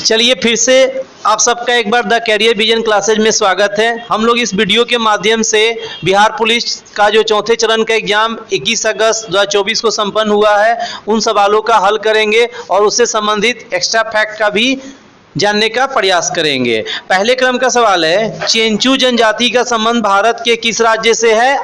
चलिए फिर से आप सबका एक बार द कैरियर विजन क्लासेज में स्वागत है। हम लोग इस वीडियो के माध्यम से बिहार पुलिस का जो चौथे चरण का एग्जाम 21 अगस्त 2024 को संपन्न हुआ है उन सवालों का हल करेंगे और उससे संबंधित एक्स्ट्रा फैक्ट का भी जानने का प्रयास करेंगे। पहले क्रम का सवाल है, चेंचू जनजाति का संबंध भारत के किस राज्य से है?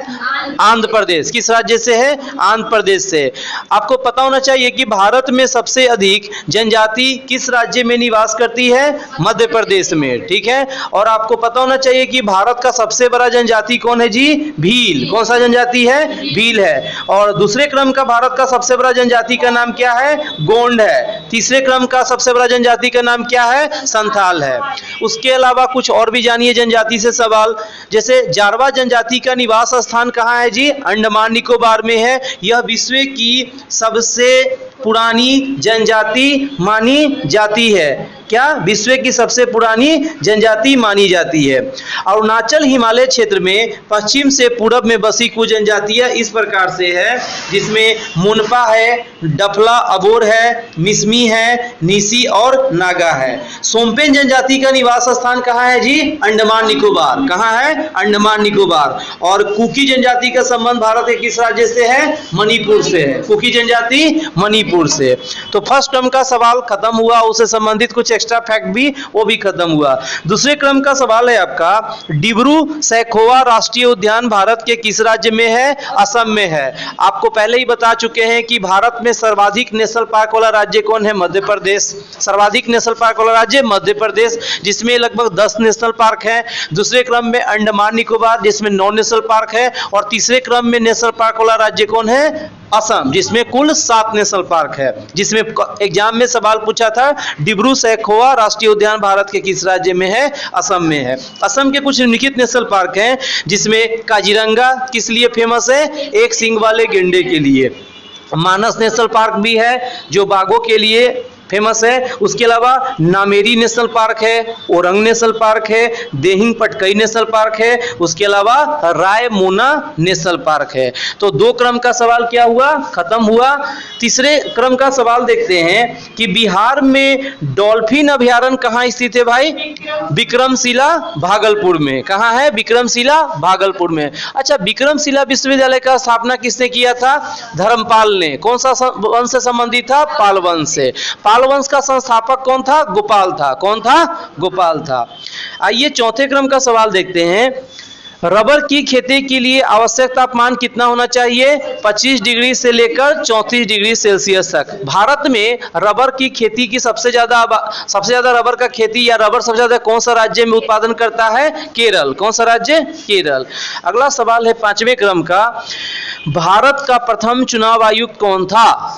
आंध्र प्रदेश। किस राज्य से है? आंध्र प्रदेश से। आपको पता होना चाहिए कि भारत में सबसे अधिक जनजाति किस राज्य में निवास करती है? मध्य प्रदेश में। ठीक है। और आपको पता होना चाहिए कि भारत का सबसे बड़ा जनजाति कौन है जी? भील। कौन सा जनजाति है? भील है। और दूसरे क्रम का भारत का सबसे बड़ा जनजाति का नाम क्या है? गोंड है। तीसरे क्रम का सबसे बड़ा जनजाति का नाम क्या है? संथाल है। उसके अलावा कुछ और भी जानिए जनजाति से सवाल, जैसे जारवा जनजाति का निवास स्थान कहाँ है जी? अंडमान निकोबार में है। यह विश्व की सबसे पुरानी जनजाति मानी जाती है। क्या? विश्व की सबसे पुरानी जनजाति मानी जाती है। अरुणाचल हिमालय क्षेत्र में पश्चिम से पूरब में बसी कुछ जनजातियां इस प्रकार से है, जिसमें मुनपा है, डफला अबोर है, मिसमी है, निसी और नागा है। सोमपेन जनजाति का निवास स्थान कहाँ है जी? अंडमान निकोबार। कहाँ है? अंडमान निकोबार। और कुकी जनजाति का संबंध भारत के किस राज्य से है? मणिपुर से है। कुकी जनजाति मणिपुर से। तो फर्स्ट क्रम का सवाल खत्म हुआ, उससे संबंधित कुछ एक्स्ट्रा फैक्ट भी वो भी खत्म हुआ। दूसरे क्रम का सवाल है आपका, डिब्रू सैखोवा राष्ट्रीय उद्यान भारत के किस राज्य में है? असम में है। आपको पहले ही बता चुके हैं कि भारत में सर्वाधिक नेशनल पार्क वाला राज्य कौन है? मध्य प्रदेश। सर्वाधिक नेशनल पार्क वाला राज्य मध्य प्रदेश, जिसमें लगभग 10 नेशनल पार्क है। दूसरे क्रम में अंडमान निकोबार, जिसमें 9 नेशनल पार्क है। और तीसरे क्रम में नेशनल पार्क वाला राज्य कौन है? असम, जिसमें कुल 7 नेशनल पार्क है। जिसमें एग्जाम में सवाल पूछा था, डिब्रू सैखोवा राष्ट्रीय उद्यान भारत के किस राज्य में है? असम में है। असम के कुछ निम्नलिखित नेशनल पार्क हैं, जिसमें काजीरंगा किस लिए फेमस है? एक सींग वाले गेंडे के लिए। मानस नेशनल पार्क भी है जो बाघों के लिए फेमस है। उसके अलावा नामेरी नेशनल पार्क है, ओरंग नेशनल पार्क है, देहिंग पटकई नेशनल पार्क है। उसके अलावा रायमोना नेशनल पार्क है। तो 2 क्रम का सवाल क्या हुआ? खत्म हुआ। तीसरे क्रम का सवाल देखते हैं कि बिहार में डॉल्फिन अभयारण्य कहाँ स्थित है भाई? विक्रमशिला भागलपुर में। कहाँ है? विक्रमशिला भागलपुर में। अच्छा, विक्रमशिला विश्वविद्यालय का स्थापना किसने किया था? धर्मपाल ने। कौन सा वंश से संबंधित था? पाल वंश से। पाल वंश का संस्थापक कौन था? गोपाल था। कौन था? गोपाल था। आइए चौथे क्रम का सवाल देखते हैं, रबर की खेती के लिए आवश्यक तापमान कितना होना चाहिए? 25 डिग्री से लेकर 34 डिग्री सेल्सियस तक। भारत में रबर की खेती की सबसे ज्यादा रबर का खेती या रबर सबसे ज्यादा कौन सा राज्य में उत्पादन करता है? केरल। कौन सा राज्य? केरल। अगला सवाल है 5वें क्रम का, भारत का प्रथम चुनाव आयुक्त कौन था?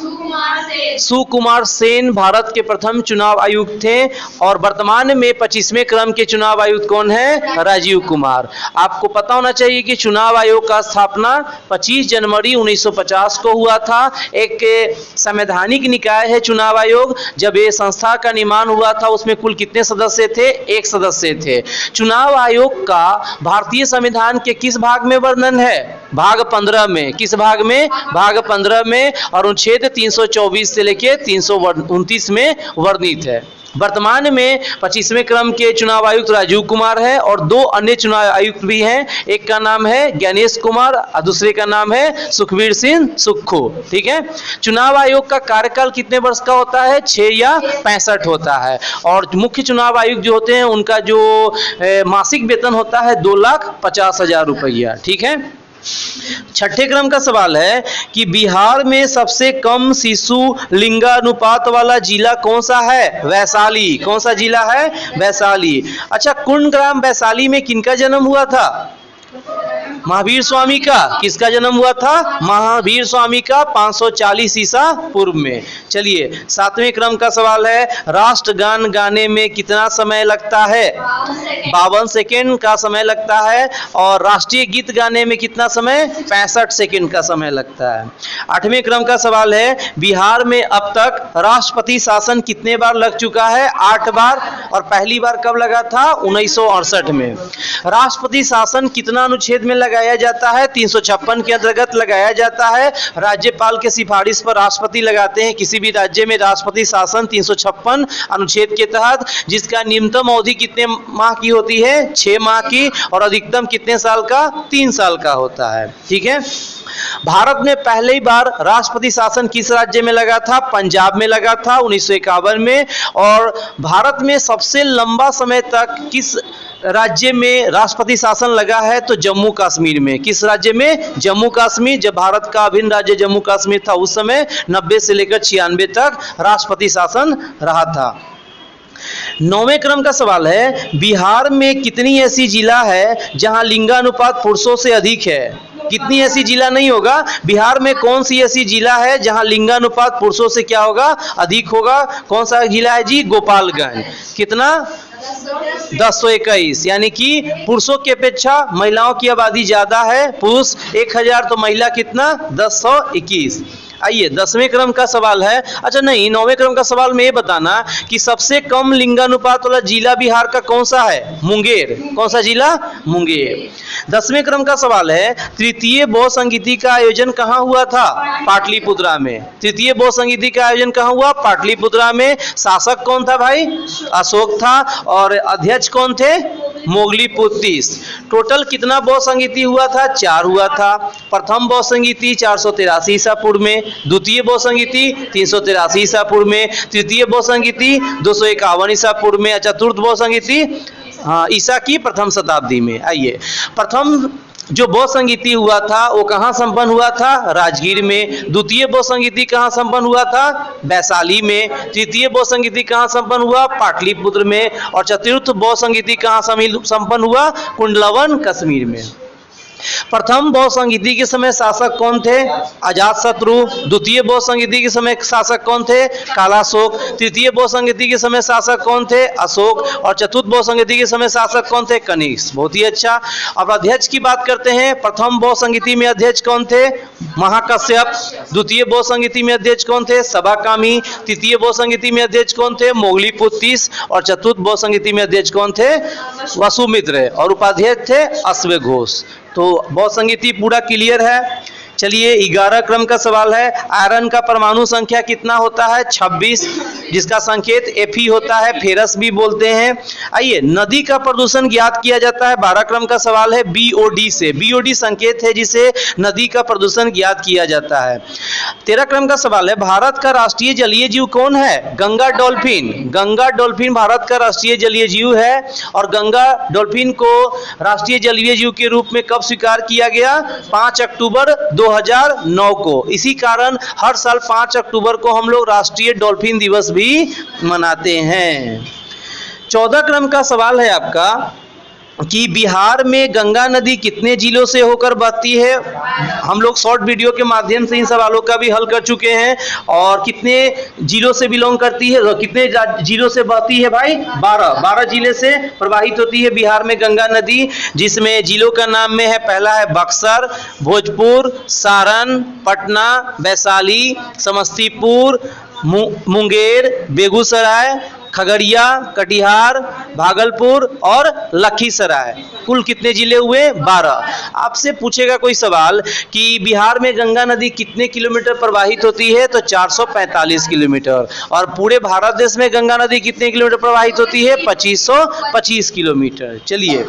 सुकुमार सेन भारत के प्रथम चुनाव आयुक्त थे। और वर्तमान में 25वें क्रम के चुनाव आयुक्त कौन है? राजीव कुमार। आपको पता होना चाहिए कि चुनाव आयोग का स्थापना 25 जनवरी 1950 को हुआ था। एक संवैधानिक निकाय है चुनाव आयोग। जब ये संस्था का निर्माण हुआ था उसमें कुल कितने सदस्य थे? 1 सदस्य थे। चुनाव आयोग का भारतीय संविधान के किस भाग में वर्णन है? भाग 15 में। किस भाग में? भाग 15 में। और अनुच्छेद 324 से लेकर 329 में वर्णित है। वर्तमान में 25वें क्रम के चुनाव आयुक्त राजीव कुमार है और 2 अन्य चुनाव आयुक्त भी हैं। एक का नाम है ज्ञानेश कुमार और दूसरे का नाम है सुखबीर सिंह सुक्खू। ठीक है। चुनाव आयोग का कार्यकाल कितने वर्ष का होता है? 6 या 65 होता है। और मुख्य चुनाव आयुक्त जो होते हैं उनका जो मासिक वेतन होता है 2,50,000 रुपया। ठीक है। छठे क्रम का सवाल है कि बिहार में सबसे कम शिशु लिंगानुपात वाला जिला कौन सा है? वैशाली। कौन सा जिला है? वैशाली। अच्छा, कुंडग्राम वैशाली में किनका जन्म हुआ था? महावीर स्वामी का। किसका जन्म हुआ था? महावीर स्वामी का 540 ईसा पूर्व में। चलिए 7वें क्रम का सवाल है, राष्ट्रगान गाने में कितना समय लगता है? 52 सेकेंड का समय लगता है। और राष्ट्रीय गीत गाने में कितना समय? 65 सेकेंड का समय लगता है। 8वें क्रम का सवाल है, बिहार में अब तक राष्ट्रपति शासन कितने बार लग चुका है? 8 बार। और पहली बार कब लगा था? 1968 में। राष्ट्रपति शासन कितना अनुच्छेद में लगाया जाता है? 356 के अंतर्गत लगाया जाता है। राज्यपाल के सिफारिश पर राष्ट्रपति लगाते हैं किसी भी राज्य में राष्ट्रपति शासन 356 अनुच्छेद के तहत, जिसका न्यूनतम अवधि कितने माह की होती है? 6 माह की, और अधिकतम कितने साल का? 3 साल का होता है। ठीक है। भारत में पहली बार राष्ट्रपति शासन किस राज्य में लगा था? पंजाब में लगा था 1951 में। और भारत में सबसे लंबा समय तक किस राज्य में राष्ट्रपति शासन लगा है? तो जम्मू कश्मीर में। किस राज्य में? जम्मू कश्मीर। जब भारत का अभिन्न राज्य जम्मू कश्मीर था उस समय 90 से लेकर 96 तक राष्ट्रपति शासन रहा था। 9वें क्रम का सवाल है, बिहार में कितनी ऐसी जिला है जहां लिंगानुपात पुरुषों से अधिक है? कितनी ऐसी जिला नहीं होगा, बिहार में कौन सी ऐसी जिला है जहां लिंगानुपात पुरुषों से क्या होगा? अधिक होगा। कौन सा जिला है जी? गोपालगंज। कितना? 1021, यानी कि पुरुषों की अपेक्षा महिलाओं की आबादी ज्यादा है। पुरुष 1000 तो महिला कितना? 1021। आइए 10वें क्रम का सवाल है, अच्छा नहीं 9वें क्रम का सवाल में ये बताना कि सबसे कम लिंगानुपात वाला जिला बिहार का कौन सा है? मुंगेर। कौन सा जिला? मुंगेर। 10वें क्रम का सवाल है, तृतीय बहुसंगीति का आयोजन कहाँ हुआ था? पाटलिपुत्रा में। तृतीय बहुसंगीति का आयोजन कहाँ हुआ? पाटलिपुत्रा में। शासक कौन था भाई? अशोक था। और अध्यक्ष कौन थे? मोगलीपुत्तीस। टोटल कितना बहुसंगीति हुआ था? 4 हुआ था। प्रथम बहुसंगीति 483 ईसा पूर्व में, द्वितीय बहुसंगीति 383 ईसा पूर्व में, तृतीय बहुसंगीति 251 ईसा पूर्व में, चतुर्थ बहुसंगीति ईसा की प्रथम शताब्दी में। आइए, प्रथम जो बहुसंगीति हुआ था वो कहाँ संपन्न हुआ था? राजगीर में। द्वितीय बहुसंगीति कहाँ संपन्न हुआ था? वैशाली में। तृतीय बहुसंगीति कहाँ संपन्न हुआ? पाटलिपुत्र में। और चतुर्थ बहुसंगीति कहाँ संपन्न हुआ? कुंडलवन कश्मीर में। प्रथम बहुसंगीति के समय शासक कौन थे? अजातशत्रु। द्वितीय बहुसंगीति के समय शासक कौन थे? कालाशोक। तृतीय बहुसंगीति के समय शासक कौन थे? अशोक। और चतुर्थ बहुसंगीति के समय शासक कौन थे? कनिष्क। बहुत ही अच्छा। अब अध्यक्ष की बात करते हैं। प्रथम बहुसंगीति में अध्यक्ष कौन थे? महाकश्यप। द्वितीय बहुसंगीति में अध्यक्ष कौन थे? सभाकामी। तृतीय बहुसंगीति में अध्यक्ष कौन थे? मोगलीपुत्तीस। और चतुर्थ बहुसंगीति में अध्यक्ष कौन थे? वसुमित्र। और उपाध्यक्ष थे अश्वघोष। तो बहुसंगीति पूरा क्लियर है। चलिए 11 क्रम का सवाल है, आयरन का परमाणु संख्या कितना होता है? 26, जिसका संकेत Fe होता है, फेरस भी बोलते हैं। आइए, नदी का प्रदूषण ज्ञात किया जाता है। 12 क्रम का सवाल है BOD से। BOD संकेत है जिसे नदी का प्रदूषण ज्ञात किया जाता है। 13 क्रम का सवाल है, भारत का राष्ट्रीय जलीय जीव कौन है? गंगा डॉल्फिन। गंगा डॉल्फिन भारत का राष्ट्रीय जलीय जीव है। और गंगा डॉल्फिन को राष्ट्रीय जलीय जीव के रूप में कब स्वीकार किया गया? 5 अक्टूबर 2009 को। इसी कारण हर साल 5 अक्टूबर को हम लोग राष्ट्रीय डॉल्फिन दिवस भी मनाते हैं। 14 क्रम का सवाल है आपका कि बिहार में गंगा नदी कितने जिलों से होकर बहती है? हम लोग शॉर्ट वीडियो के माध्यम से इन सवालों का भी हल कर चुके हैं। और कितने जिलों से बिलोंग करती है, कितने जिलों से बहती है भाई? 12 जिले से प्रवाहित होती है बिहार में गंगा नदी, जिसमें जिलों का नाम में है, पहला है बक्सर, भोजपुर, सारण, पटना, वैशाली, समस्तीपुर, मुंगेर, बेगूसराय, खगड़िया, कटिहार, भागलपुर और लखीसराय। कुल कितने जिले हुए? 12। आपसे पूछेगा कोई सवाल कि बिहार में गंगा नदी कितने किलोमीटर प्रवाहित होती है? तो 445 किलोमीटर। और पूरे भारत देश में गंगा नदी कितने किलोमीटर प्रवाहित होती है? 2525 किलोमीटर। चलिए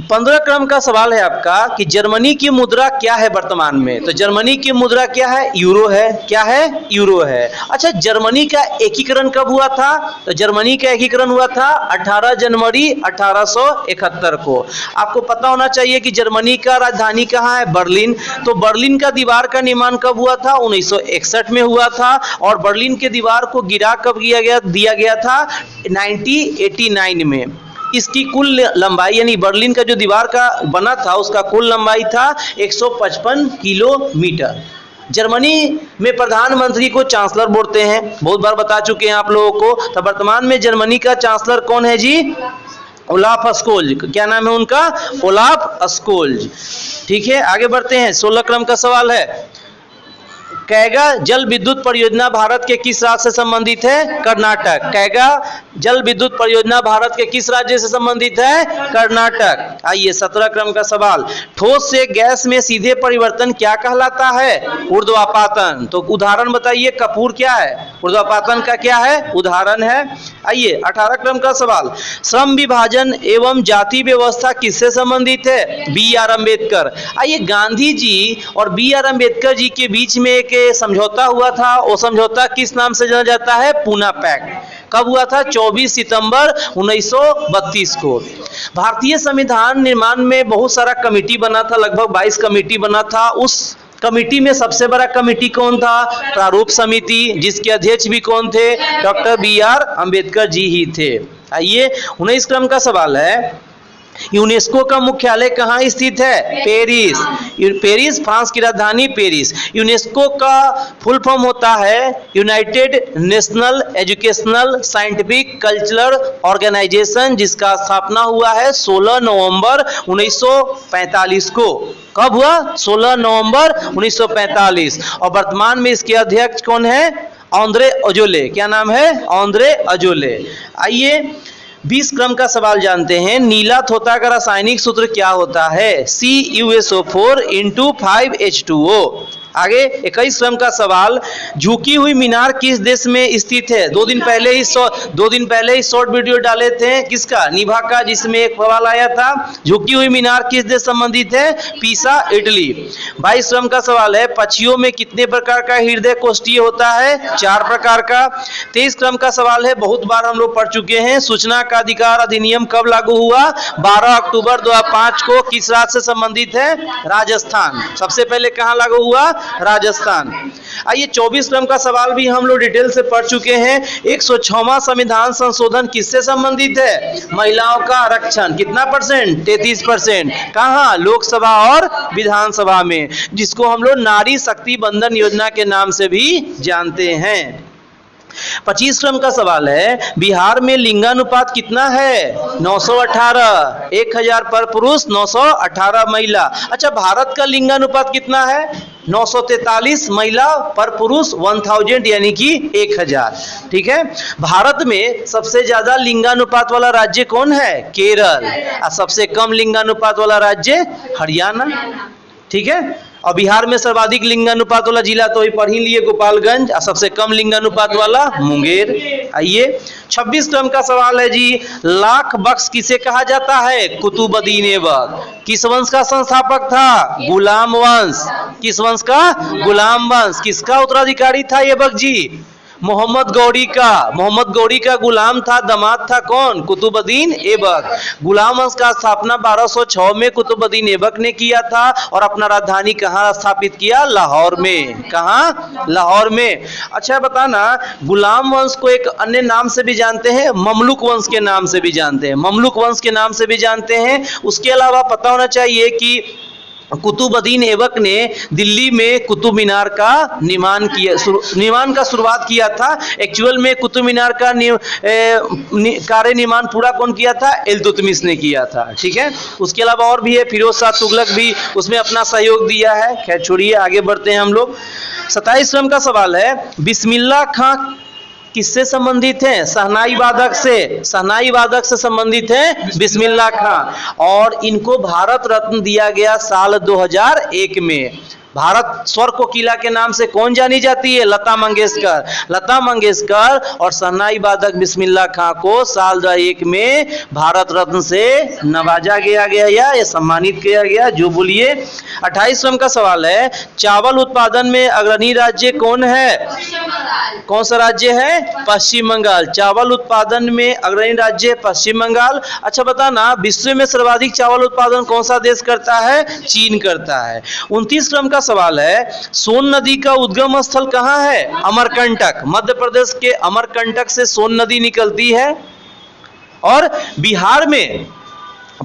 15 क्रम का सवाल है आपका कि जर्मनी की मुद्रा क्या है वर्तमान में? तो जर्मनी की मुद्रा क्या है? यूरो है। क्या है? यूरो है। अच्छा, जर्मनी का एकीकरण कब हुआ था? तो जर्मनी का एकीकरण हुआ था 18 जनवरी 1871 को। आपको पता होना चाहिए कि जर्मनी का राजधानी कहाँ है? बर्लिन। तो बर्लिन का दीवार का निर्माण कब हुआ था? 1961 में हुआ था। और बर्लिन के दीवार को गिरा कब दिया गया था? 1989 में। इसकी कुल लंबाई, यानी बर्लिन का जो दीवार का बना था उसका कुल लंबाई था 155 किलोमीटर। जर्मनी में प्रधानमंत्री को चांसलर बोलते हैं, बहुत बार बता चुके हैं आप लोगों को। तो वर्तमान में जर्मनी का चांसलर कौन है जी? Olaf Scholz. क्या नाम है उनका? Olaf Scholz. ठीक है, आगे बढ़ते हैं। 16 क्रम का सवाल है, कैगा जल विद्युत परियोजना भारत के किस राज्य से संबंधित है? कर्नाटक। कैगा जल विद्युत परियोजना भारत के किस राज्य से संबंधित है? कर्नाटक। आइए 17 क्रम का सवाल, ठोस से गैस में सीधे परिवर्तन क्या कहलाता है? ऊर्ध्वापातन। तो उदाहरण बताइए, कपूर क्या है? ऊर्ध्वापातन का क्या है? उदाहरण है। आइए 18 क्रम का सवाल, श्रम विभाजन एवं जाति व्यवस्था किससे संबंधित है? B R Ambedkar. आइए गांधी जी और बी आर अम्बेडकर जी के बीच में एक समझौता हुआ था, वो समझौता किस नाम से जाना जाता है? पूना पैक्ट। कब हुआ था? 24 सितंबर 1932 को। भारतीय संविधान निर्माण में बहुत सारा कमेटी बना था, लगभग 22 कमेटी बना था। उस कमेटी में सबसे बड़ा कमेटी कौन था? प्रारूप समिति, जिसके अध्यक्ष भी कौन थे? Doctor B R Ambedkar ji ही थे। आइए 19 क्रम का सवाल है, यूनेस्को का मुख्यालय कहाँ स्थित है? पेरिस। पेरिस फ्रांस की राजधानी पेरिस। यूनेस्को का फुल फॉर्म होता है United National Educational Scientific Cultural Organization, जिसका स्थापना हुआ है 16 नवंबर 1945 को। कब हुआ? 16 नवंबर 1945। और वर्तमान में इसके अध्यक्ष कौन है? ऑन्द्रे अजोले। क्या नाम है? ऑन्द्रे अजोले। आइए 20 क्रम का सवाल जानते हैं, नीला तोता का रासायनिक सूत्र क्या होता है? CuSO4 × 5H2O। आगे 21 क्रम का सवाल, झुकी हुई मीनार किस देश में स्थित है? दो दिन पहले ही शॉर्ट वीडियो डाले थे, किसका? निभा का, जिसमें एक सवाल आया था, झुकी हुई मीनार किस देश संबंधित है? पीसा, इटली। 22 क्रम का सवाल है, पक्षियों में कितने प्रकार का हृदय कोष्ठीय होता है? 4 प्रकार का। 23 क्रम का सवाल है, बहुत बार हम लोग पढ़ चुके हैं, सूचना का अधिकार अधिनियम कब लागू हुआ? 12 अक्टूबर 2005 को। किस राज्य से संबंधित है? राजस्थान। सबसे पहले कहाँ लागू हुआ? राजस्थान। आइए 24 क्रम का सवाल भी हम लोग डिटेल से पढ़ चुके हैं, 106वां संविधान संशोधन किससे संबंधित है? महिलाओं का आरक्षण। कितना परसेंट? 33%। कहाँ? लोकसभा और विधानसभा में, जिसको हम लोग नारी शक्ति बंधन योजना के नाम से भी जानते हैं। 25 क्रम का सवाल है, बिहार में लिंगानुपात कितना है? 918। 1000 पर पुरुष, 918 महिला। अच्छा, भारत का लिंगानुपात कितना है? 943 महिला पर पुरुष 1000, यानी कि 1000। ठीक है। भारत में सबसे ज्यादा लिंगानुपात वाला राज्य कौन है? केरल। और सबसे कम लिंगानुपात वाला राज्य हरियाणा। ठीक है। और बिहार में सर्वाधिक लिंगानुपात वाला जिला तो ही पढ़ ही लिए, गोपालगंज। और सबसे कम लिंगानुपात वाला मुंगेर। आइए 26 क्रम का सवाल है जी, लाख बख्श किसे कहा जाता है? कुतुबुद्दीन ऐबक। किस वंश का संस्थापक था? गुलाम वंश। किस वंश का? गुलाम वंश। किसका उत्तराधिकारी था ऐबक जी? मोहम्मद गौरी का। मोहम्मद गौरी का गुलाम था, दामाद था कौन? कुतुबुद्दीन ऐबक। गुलाम वंश का स्थापना 1206 में कुतुबुद्दीन ऐबक ने किया था और अपना राजधानी कहाँ स्थापित किया? लाहौर में। कहाँ? लाहौर में। अच्छा बताना, गुलाम वंश को एक अन्य नाम से भी जानते हैं, ममलुक वंश के नाम से भी जानते हैं। ममलुक वंश के नाम से भी जानते हैं। उसके अलावा पता होना चाहिए कि कुतुबुद्दीन ऐबक ने दिल्ली में कुतुब मीनार का निर्माण का शुरुआत किया था। एक्चुअल में कुतुब मीनार का कार्य निर्माण पूरा कौन किया था? इल्तुतमिश ने किया था। ठीक है। उसके अलावा और भी है, फिरोज शाह तुगलक भी उसमें अपना सहयोग दिया है। खैर छोड़िए, आगे बढ़ते हैं हम लोग। 27 क्रम का सवाल है, बिस्मिल्लाह खां किससे संबंधित हैं? शहनाई वादक से। शहनाई वादक से संबंधित हैं बिस्मिल्लाह खां। और इनको भारत रत्न दिया गया साल 2001 में। भारत स्वर कोकिला के नाम से कौन जानी जाती है? लता मंगेशकर। लता मंगेशकर और शहनाई वादक बिस्मिल्लाह खां को साल 2001 में भारत रत्न से नवाजा गया या सम्मानित किया गया। जो बोलिए। 28 का सवाल है, चावल उत्पादन में अग्रणी राज्य कौन है? कौन सा राज्य है? पश्चिम बंगाल। चावल उत्पादन में अग्रणी राज्य पश्चिम बंगाल। अच्छा बताना, विश्व में सर्वाधिक चावल उत्पादन कौन सा देश करता है? चीन करता है। 29 क्रम का सवाल है, सोन नदी का उद्गम स्थल कहाँ है? अमरकंटक। मध्य प्रदेश के अमरकंटक से सोन नदी निकलती है और बिहार में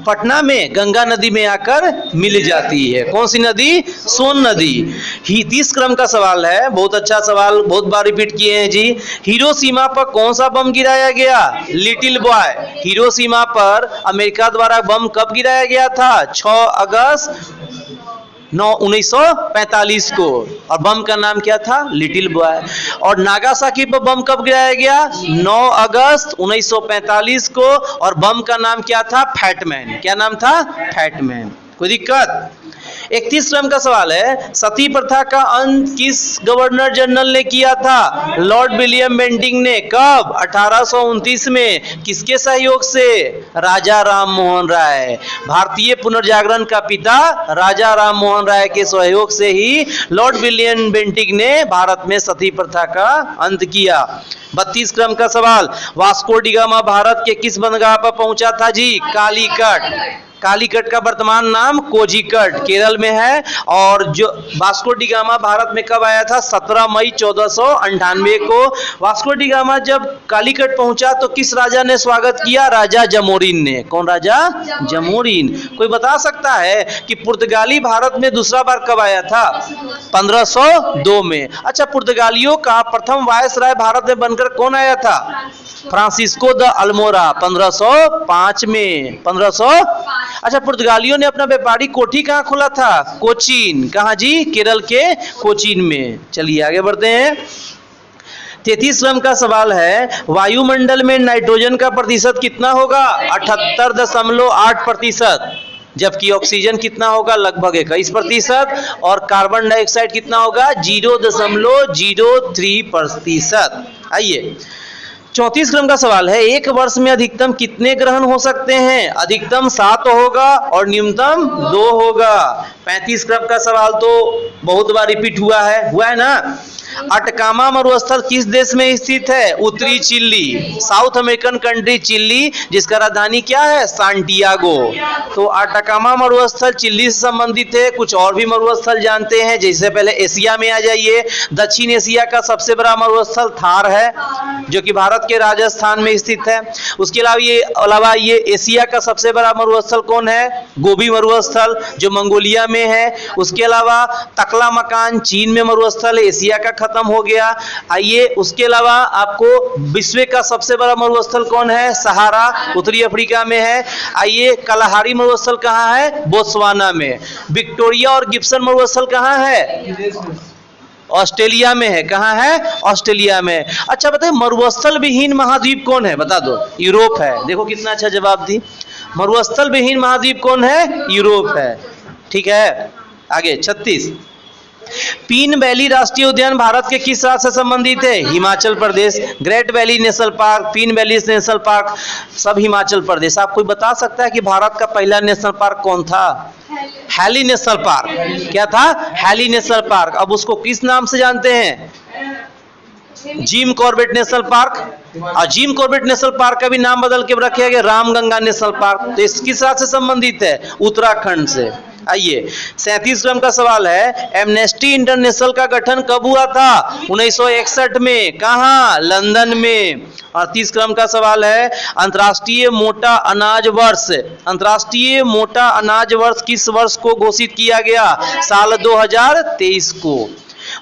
पटना में गंगा नदी में आकर मिल जाती है। कौन सी नदी? सोन नदी। 30 क्रम का सवाल है, बहुत अच्छा सवाल, बहुत बार रिपीट किए हैं जी। हिरोशिमा पर कौन सा बम गिराया गया? Little boy. हिरोशिमा पर अमेरिका द्वारा बम कब गिराया गया था? 6 अगस्त 1945 को। और बम का नाम क्या था? Little boy. और नागासाकी पर बम कब गिराया गया? 9 अगस्त 1945 को। और बम का नाम क्या था? फैटमैन। क्या नाम था? फैटमैन। कोई दिक्कत? 31 नंबर का सवाल है, सती प्रथा का अंत किस गवर्नर जनरल ने किया था? लॉर्ड विलियम बेंटिंक ने। कब? 1829 में। किसके सहयोग से? राजा राम मोहन राय। भारतीय पुनर्जागरण का पिता राजा राम मोहन राय के सहयोग से ही लॉर्ड विलियम बेंटिंक ने भारत में सती प्रथा का अंत किया। 32 क्रम का सवाल, वास्को डी गामा भारत के किस बंदरगाह पर पहुंचा था जी? कालीकट। कालीकट का वर्तमान नाम कोझिकड केरल में है। और जो वास्को डी गामा भारत में कब आया था? 17 मई 1498 को। वास्को डी गामा जब कालीकट पहुंचा तो किस राजा ने स्वागत किया? राजा जमोरिन ने। कौन राजा? जमोरिन। कोई बता सकता है कि पुर्तगाली भारत में दूसरा बार कब आया था? 1502 में। अच्छा, पुर्तगालियों का प्रथम वायसराय भारत में बनकर कौन आया था? फ्रांसिस्को द अल्मोरा 1505 में। 1500। अच्छा, पुर्तगालियों ने अपना व्यापारिक कोठी कहाँ खोला था? कोचीन। कहाँ जी? केरल के कोचीन में। चलिए आगे बढ़ते हैं। 33 नंबर का सवाल है, वायुमंडल में नाइट्रोजन का प्रतिशत कितना होगा? 78.8%। जबकि ऑक्सीजन कितना होगा? लगभग 21%। और कार्बन डाइऑक्साइड कितना होगा? 0.03%। आइए 34 क्रम का सवाल है, एक वर्ष में अधिकतम कितने ग्रहण हो सकते हैं? अधिकतम 7 होगा और न्यूनतम 2 होगा। 35 क्रम का सवाल तो बहुत बार रिपीट हुआ है ना। अटकामा मरुस्थल किस देश में स्थित है? उत्तरी Chile, South American country Chile, जिसका राजधानी क्या है? सांटियागो। तो अटकामा मरुस्थल चिली से संबंधित है। कुछ और भी मरुस्थल जानते हैं, जैसे पहले एशिया में आ जाइए। दक्षिण एशिया का सबसे बड़ा मरुस्थल थार है, जो कि भारत के राजस्थान में स्थित है। उसके अलावा ये एशिया का सबसे बड़ा मरुस्थल कौन है? गोबी मरुस्थल, जो मंगोलिया में है। उसके अलावा तकला मकान चीन में मरुस्थल है, एशिया का खत्म हो गया। आइए उसके अलावा आपको विश्व का सबसे बड़ा मरुस्थल कौन है? सहारा, उत्तरी अफ्रीका में है। आइए कलाहारी मरुस्थल कहाँ है? बोत्सवाना में। विक्टोरिया और गिब्सन मरुस्थल कहाँ है? ऑस्ट्रेलिया में है। कहाँ है? ऑस्ट्रेलिया में। अच्छा बताइए, मरुस्थल विहीन महाद्वीप कौन है? बता दो। यूरोप है। देखो कितना अच्छा जवाब दी। मरुस्थल विहीन महाद्वीप कौन है? यूरोप है। ठीक है, आगे 36। पीन वैली राष्ट्रीय उद्यान भारत के किस राज्य से संबंधित है? Himachal Pradesh. Great valley national park, पीन वैली नेशनल पार्क सब हिमाचल प्रदेश। आप कोई बता सकता है कि भारत का पहला नेशनल पार्क कौन था? Hailey National Park. क्या था? Hailey National Park. अब उसको किस नाम से जानते हैं? Jim Corbett National Park. और जिम कॉर्बेट नेशनल पार्क का भी नाम बदल के रखा गया रामगंगा नेशनल पार्क। तो इस किस राज्य से संबंधित है? उत्तराखंड से। आइए 37 नंबर का सवाल है, एमनेस्टी इंटरनेशनल का गठन कब हुआ था? 1961 में। कहाँ? लंदन में। 38 क्रम का सवाल है, अंतर्राष्ट्रीय मोटा अनाज वर्ष। अंतर्राष्ट्रीय मोटा अनाज वर्ष किस वर्ष को घोषित किया गया? साल 2023 को।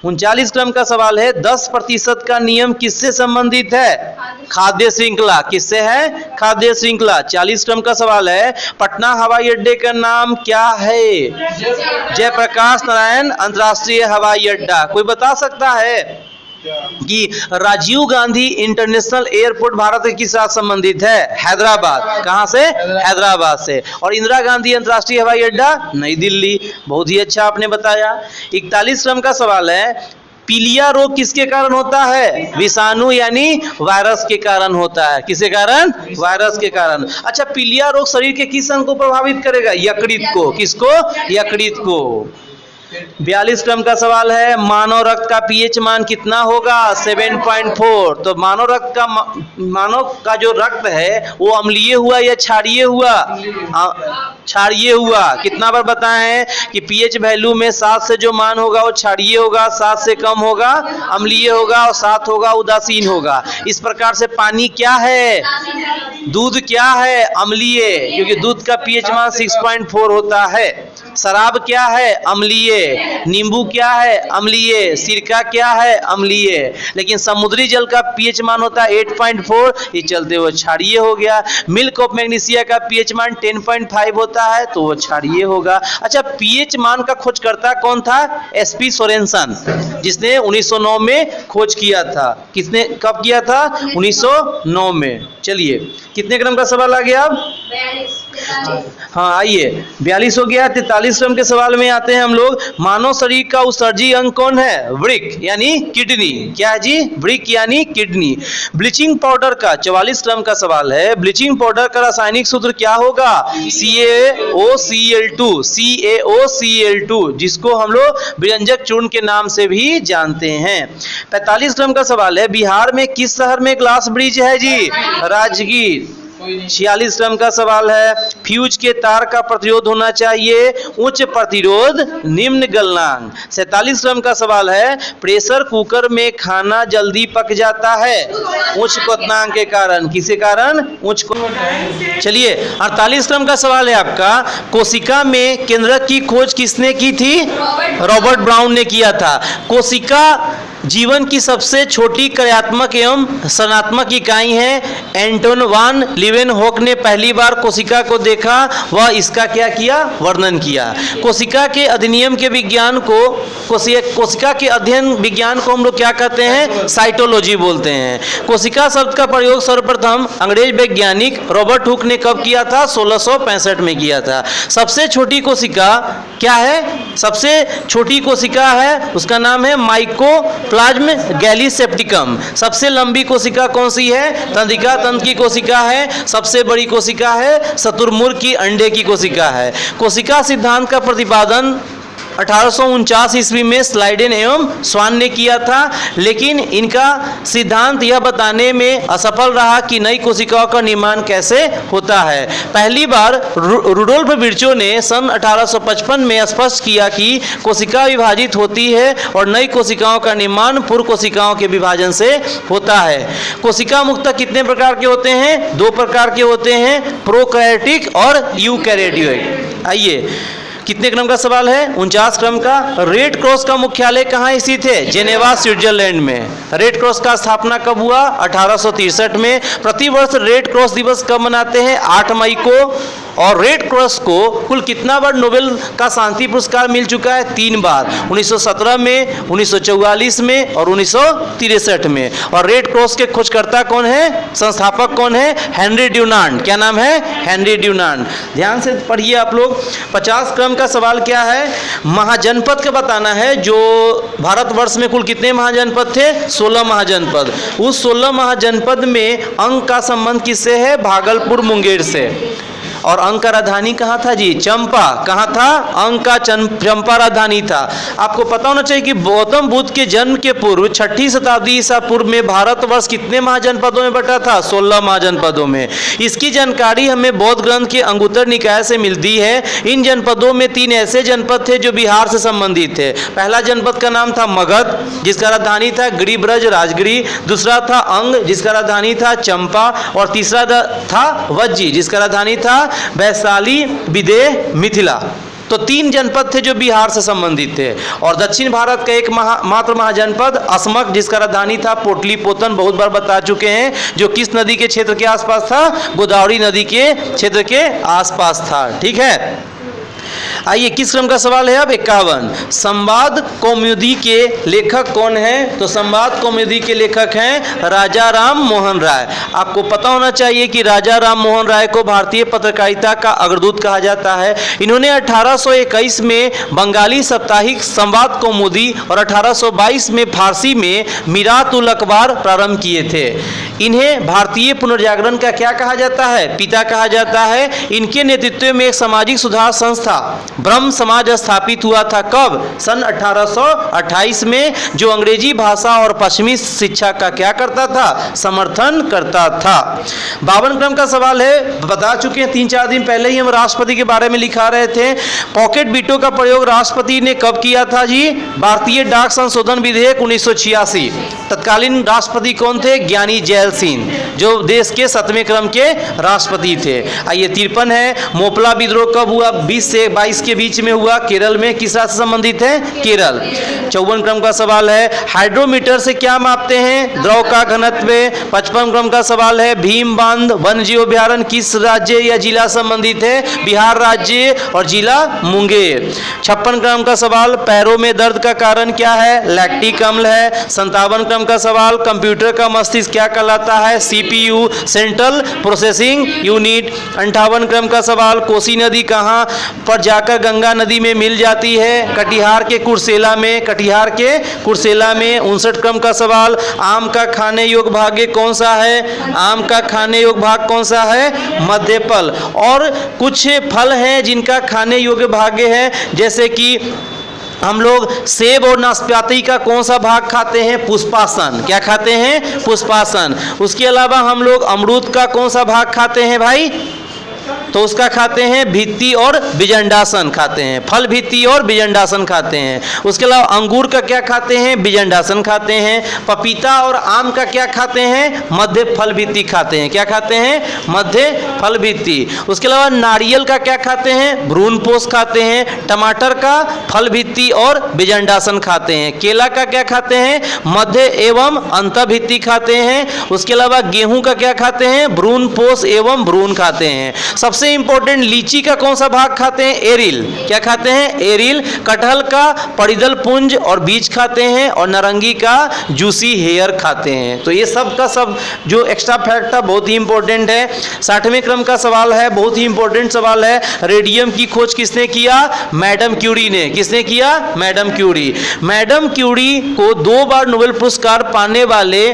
39 क्रम का सवाल है, 10% का नियम किससे संबंधित है? खाद्य श्रृंखला। किससे है? खाद्य श्रृंखला। 40 क्रम का सवाल है, पटना हवाई अड्डे का नाम क्या है? जयप्रकाश नारायण अंतर्राष्ट्रीय हवाई अड्डा। कोई बता सकता है कि राजीव गांधी इंटरनेशनल एयरपोर्ट भारत के किस राज्य संबंधित है? हैदराबाद। कहां से? हैदराबाद से। और इंदिरा गांधी अंतर्राष्ट्रीय हवाई अड्डा? नई दिल्ली। बहुत ही अच्छा आपने बताया। 41 क्रम का सवाल है, पीलिया रोग किसके कारण होता है? विषाणु यानी वायरस के कारण होता है। किसके कारण? वायरस के कारण। अच्छा, पीलिया रोग शरीर के किस अंग को प्रभावित करेगा? यकृत को। किसको? यकृत को। 42 क्रम का सवाल है, मानव रक्त का पीएच मान कितना होगा? 7.4। तो मानव का जो रक्त है वो अम्लीय हुआ या क्षारीय हुआ? क्षारीय हुआ। कितना बार बताएं कि पीएच वैल्यू में 7 से जो मान होगा वो क्षारीय होगा, 7 से कम होगा अम्लीय होगा, और 7 होगा उदासीन होगा। इस प्रकार से पानी क्या है? दूध क्या है? अम्लीय, क्योंकि दूध का पीएच मान 6.4 होता है। शराब क्या है? अम्लीय। नींबू क्या है? अम्लीय। सिरका क्या है? अम्लीय। लेकिन समुद्री जल का पीएच मान होता है 8.4, ये चलते वो क्षारीय हो गया। मिल्क ऑफ मैग्नीशिया का पीएच मान 10.5 होता है तो वो क्षारीय होगा। अच्छा, पीएच मान का खोजकर्ता कौन था? एसपी सोरेनसन, जिसने 1909 में खोज किया था। किसने, कब किया था? 1909 में। चलिए, कितने क्रम का सवाल आ गया अब? 42, हाँ आइए, 42 हो गया। 43 क्रम के सवाल में आते हैं हम लोग। मानव शरीर का उत्सर्जी अंग कौन है? वृक्क यानी किडनी। क्या है जी? वृक्क यानी किडनी। ब्लीचिंग पाउडर का 44 क्रम का सवाल है। ब्लीचिंग पाउडर का रासायनिक सूत्र क्या होगा? CaOCl2, CaOCl2, जिसको हम लोग व्यंजक चूर्ण के नाम से भी जानते हैं। 45 क्रम का सवाल है। बिहार में किस शहर में ग्लास ब्रिज है जी? राजगीर। 46 क्रम का सवाल है। फ्यूज के तार का प्रतिरोध होना चाहिए उच्च प्रतिरोध निम्न गलनांक। 47 क्रम का सवाल है। प्रेशर कुकर में खाना जल्दी पक जाता है उच्च क्वथनांक के कारण। किसके कारण? उच्च। चलिए, 48 क्रम का सवाल है आपका। कोशिका में केंद्रक की खोज किसने की थी? रॉबर्ट ब्राउन ने किया था। कोशिका जीवन की सबसे छोटी कार्यात्मक एवं संरचनात्मक इकाई है। एंटोन वान लीवेनहोक ने पहली बार कोशिका को देखा, वह इसका क्या किया? वर्णन किया। कोशिका के अधिनियम के विज्ञान को, कोशिका के अध्ययन विज्ञान को हम लोग क्या कहते हैं? साइटोलॉजी बोलते हैं। कोशिका शब्द का प्रयोग सर्वप्रथम अंग्रेज वैज्ञानिक रॉबर्ट हुक ने कब किया था? 1665 में किया था। सबसे छोटी कोशिका क्या है? सबसे छोटी कोशिका है, उसका नाम है माइकोप्लाज्म गैलीसेप्टिकम। सबसे लंबी कोशिका कौन सी है? तंत्रिका तंत्र की कोशिका है। सबसे बड़ी कोशिका है शुतुरमुर्ग की अंडे की कोशिका है। कोशिका सिद्धांत का प्रतिपादन 1849 ईस्वी में स्लाइडेन एवं स्वान ने किया था, लेकिन इनका सिद्धांत यह बताने में असफल रहा कि नई कोशिकाओं का निर्माण कैसे होता है। पहली बार रुडोल्फ विर्चो ने सन 1855 में स्पष्ट किया कि कोशिका विभाजित होती है और नई कोशिकाओं का निर्माण पूर्व कोशिकाओं के विभाजन से होता है। कोशिका मुख्यतः कितने प्रकार के होते हैं? 2 प्रकार के होते हैं, प्रोकैरियोटिक और यूकैरियोटिक। आइए, कितने क्रम का सवाल है? 49 क्रम का। रेड क्रॉस का मुख्यालय कहाँ स्थित है? जेनेवा, स्विट्जरलैंड में। रेड क्रॉस का स्थापना कब हुआ? 1863 में। प्रतिवर्ष रेड क्रॉस दिवस कब मनाते हैं? 8 मई को। और रेड क्रॉस को कुल कितना बार नोबेल का शांति पुरस्कार मिल चुका है? 3 बार, 1917 में, 1944 में और 1963 में। और रेड क्रॉस के खोजकर्ता कौन है? संस्थापक कौन है? हेनरी ड्यूनांट। क्या नाम है? हेनरी ड्यूनांट। ध्यान से पढ़िए आप लोग। 50 क्रम का सवाल क्या है? महाजनपद का बताना है। जो भारतवर्ष में कुल कितने महाजनपद थे? 16 महाजनपद। उस 16 महाजनपद में अंक का संबंध किससे है? भागलपुर, मुंगेर से। और अंक का राजधानी कहाँ था जी? चंपा। कहाँ था? अंक का चंपा राजधानी था। आपको पता होना चाहिए कि गौतम बुद्ध के जन्म के पूर्व 6ठी शताब्दी ईसा पूर्व में भारतवर्ष कितने महाजनपदों में बटा था? 16 महाजनपदों में। इसकी जानकारी हमें बौद्ध ग्रंथ के अंगुत्तर निकाय से मिलती है। इन जनपदों में 3 ऐसे जनपद थे जो बिहार से संबंधित थे। पहला जनपद का नाम था मगध, जिसका राजधानी था गिरिब्रज राजगिरी। दूसरा था अंग, जिसका राजधानी था चंपा। और तीसरा था वज्जी, जिसका राजधानी था वैशाली, विदेह, मिथिला। तो 3 जनपद थे जो बिहार से संबंधित थे। और दक्षिण भारत का एक मात्र महाजनपद असमक, जिसका राजधानी था पोटलीपोतन, बहुत बार बता चुके हैं, जो किस नदी के क्षेत्र के आसपास था? गोदावरी नदी के क्षेत्र के आसपास था। ठीक है। आइए, किस क्रम का सवाल है अब? 51। संवाद कौमुदी के लेखक कौन है? तो संवाद कौमुदी के लेखक हैं राजा राम मोहन राय। आपको पता होना चाहिए कि राजा राम मोहन राय को भारतीय पत्रकारिता का अग्रदूत कहा जाता है। इन्होंने 1821 में बंगाली साप्ताहिक संवाद कौमुदी और 1822 में फारसी में मीरात उल अखबार प्रारंभ किए थे। इन्हें भारतीय पुनर्जागरण का क्या कहा जाता है? पिता कहा जाता है। इनके नेतृत्व में एक सामाजिक सुधार संस्था ब्रह्म समाज स्थापित हुआ था। कब? सन 1828 में, जो अंग्रेजी भाषा और पश्चिमी शिक्षा का क्या करता था? समर्थन करता था। 52 क्रम का सवाल है। बता चुके हैं 3-4 दिन पहले ही हम राष्ट्रपति के बारे में लिखा रहे थे। पॉकेट बीटों का प्रयोग राष्ट्रपति ने कब किया था जी? भारतीय डाक संशोधन विधेयक 1986। तत्कालीन राष्ट्रपति कौन थे? ज्ञानी जैल सिंह, जो देश के 7वें क्रम के राष्ट्रपति थे। आइए 53 है, मोपला विद्रोह कब हुआ? 20 से 22 के बीच में हुआ, केरल में। किस राज्य से संबंधित है? केरल। 54 क्रम का सवाल है, हाइड्रोमीटर से क्या मापते हैं? द्रव का घनत्व। 55 क्रम का सवाल है, भीम बांध वन्य जीव अभयारण्य किस राज्य या जिला संबंधित है? बिहार राज्य और जिला मुंगेर। 56 क्रम का सवाल, पैरों में दर्द का कारण क्या है? लैक्टिक अम्ल है। 57 क्रम का सवाल, कंप्यूटर का मस्तिष्क क्या कहलाता है? CPU, central processing unit. 58 क्रम का सवाल, कोसी नदी कहाँ पर जाकर गंगा नदी में मिल जाती है? कटिहार के कुर्सेला में। कटिहार के कुर्सेला में। 59 क्रम का सवाल, आम का खाने योग्य भाग कौन सा है? आम का खाने योग्य भाग कौन सा है? मध्य फल। और कुछ फल हैं जिनका खाने योग्य भाग है, जैसे कि हम लोग सेब और नाशपाती का कौन सा भाग खाते हैं? पुष्पासन। क्या खाते हैं? पुष्पासन। उसके अलावा हम लोग अमरूद का कौन सा भाग खाते हैं भाई? तो उसका खाते हैं भित्ति और बीजंडासन खाते हैं। फल भित्ति और बीजंडासन खाते हैं। उसके अलावा अंगूर का क्या खाते हैं? बीजंडासन खाते हैं। पपीता और आम का क्या खाते हैं? मध्य फल भित्ति खाते हैं। क्या खाते हैं? मध्य फल भित्ति। उसके अलावा नारियल का क्या खाते हैं? भ्रूण पोष खाते हैं। टमाटर का फल भित्ति और बीजंडासन खाते हैं। केला का क्या खाते हैं? मध्य एवं अंतः भित्ति खाते हैं। उसके अलावा गेहूं का क्या खाते हैं? भ्रूण पोष एवं भ्रूण खाते हैं। सबसे इंपॉर्टेंट, लीची का कौन सा भाग खाते हैं? एरिल। क्या खाते हैं? एरिल। कटहल का परिदल पुंज और बीज खाते हैं, और नारंगी का जूसी हेयर खाते हैं। तो ये सब का सब जो एक्स्ट्रा फैक्ट था बहुत ही इंपॉर्टेंट है। 60वें क्रम का सवाल है, बहुत ही इंपॉर्टेंट सवाल है, रेडियम की खोज किसने किया? मैडम क्यूरी ने। किसने किया? Madam Curie. मैडम क्यूरी को 2 बार नोबेल पुरस्कार पाने वाले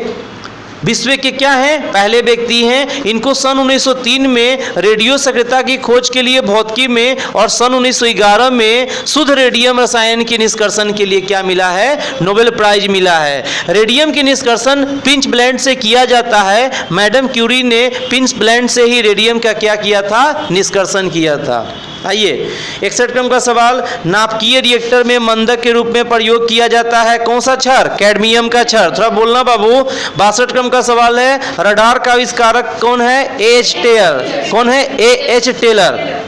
विश्व के क्या हैं? पहले व्यक्ति हैं। इनको सन 1903 में रेडियो सक्रियता की खोज के लिए भौतिकी में, और सन 1911 में शुद्ध रेडियम रसायन के निष्कर्षण के लिए क्या मिला है? नोबेल प्राइज मिला है। रेडियम के निष्कर्षण पिंच ब्लेंड से किया जाता है। मैडम क्यूरी ने पिंच ब्लेंड से ही रेडियम का क्या किया था? निष्कर्षण किया था। आइए 61 क्रम का सवाल, नाभिकीय रिएक्टर में मंदक के रूप में प्रयोग किया जाता है कौन सा क्षार? कैडमियम का क्षार। थोड़ा बोलना बाबू। 62 क्रम का सवाल है, रडार का आविष्कारक कौन है? H Taylor. कौन है? H Taylor.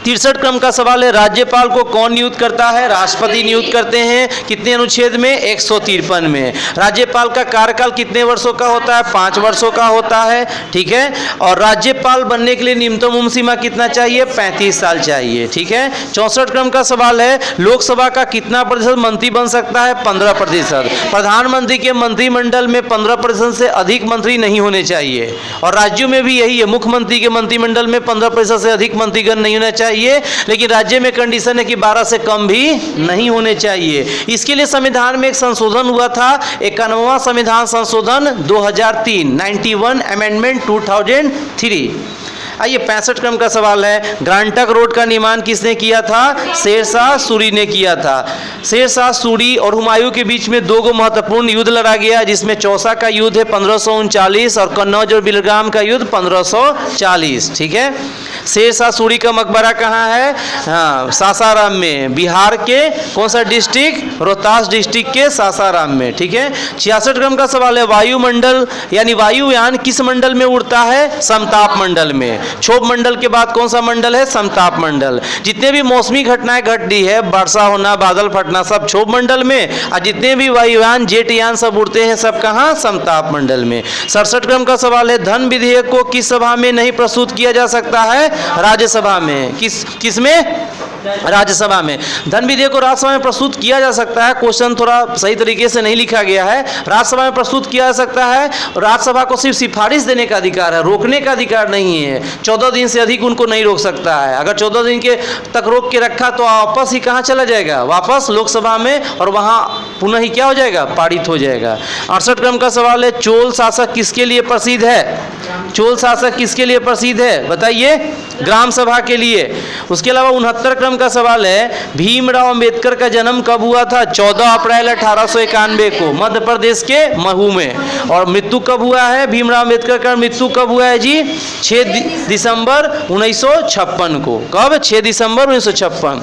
63 क्रम का सवाल है, राज्यपाल को कौन नियुक्त करता है? राष्ट्रपति नियुक्त करते हैं। कितने अनुच्छेद में? 153 में। राज्यपाल का कार्यकाल कितने वर्षों का होता है? 5 वर्षों का होता है। ठीक है। और राज्यपाल बनने के लिए न्यूनतम उम्र सीमा कितना चाहिए? 35 साल चाहिए। ठीक है। 64 क्रम का सवाल है, लोकसभा का कितना प्रतिशत मंत्री बन सकता है? 15%। प्रधानमंत्री के मंत्रिमंडल में 15% से अधिक मंत्री नहीं होने चाहिए, और राज्यों में भी यही है, मुख्यमंत्री के मंत्रिमंडल में 15% से अधिक मंत्रीगण नहीं होने चाहिए, लेकिन राज्य में कंडीशन है कि 12 से कम भी नहीं होने चाहिए। इसके लिए संविधान में एक संशोधन हुआ था, 91वां संविधान संशोधन 2003, 91 अमेंडमेंट 2003। आइए 65 क्रम का सवाल है, ग्रांटक रोड का निर्माण किसने किया था? शेरशाह सूरी ने किया था। शेरशाह सूरी और हुमायूं के बीच में 2 महत्वपूर्ण युद्ध लड़ा गया, जिसमें चौसा का युद्ध है 1539 और कन्नौज और बिलग्राम का युद्ध 1540। ठीक है। शेरशाह सूरी का मकबरा कहाँ है? हाँ, सासाराम में। बिहार के कौन सा डिस्ट्रिक्ट? रोहतास डिस्ट्रिक्ट के सासाराम में। ठीक है। 66 क्रम का सवाल है, वायुमंडल यानी वायुयान किस मंडल में उड़ता है? समताप मंडल में। क्षोभ मंडल के बाद कौन सा मंडल है? समताप मंडल। जितने भी मौसमी घटनाएं घटती है, वर्षा होना, बादल फटना, सब क्षोभ मंडल में, और जितने भी वायुयान जेटयान सब उड़ते हैं सब कहाँ? समताप मंडल में। 67 क्रम का सवाल है, धन विधेयक को किस सभा में नहीं प्रस्तुत किया जा सकता है? राज्यसभा में। किस में? राज्यसभा में। धन विधेयक को राज्यसभा में प्रस्तुत किया जा सकता है। क्वेश्चन थोड़ा सही तरीके से नहीं लिखा गया है। राज्यसभा में प्रस्तुत किया जा सकता है। राज्यसभा को सिर्फ सिफारिश देने का अधिकार है, रोकने का अधिकार नहीं है। 14 दिन से अधिक उनको नहीं रोक सकता है। अगर 14 दिन के तक रोक के रखा तो वापस ही कहाँ चला जाएगा? वापस लोकसभा में, और वहाँ पुनः ही क्या हो जाएगा? पारित हो जाएगा। 68 क्रम का सवाल है, चोल शासक किसके लिए प्रसिद्ध है? चोल शासक किसके लिए प्रसिद्ध है? बताइए। ग्राम सभा के लिए। उसके अलावा 69 क्रम क्रम का सवाल है, भीमराव अंबेडकर का जन्म कब हुआ था? 14 अप्रैल 1891 को मध्य प्रदेश के महू में। और मृत्यु कब हुआ है? भीमराव अंबेडकर का मृत्यु कब हुआ है जी? 6 दिसंबर 1956 को। कब? 6 दिसंबर 1956।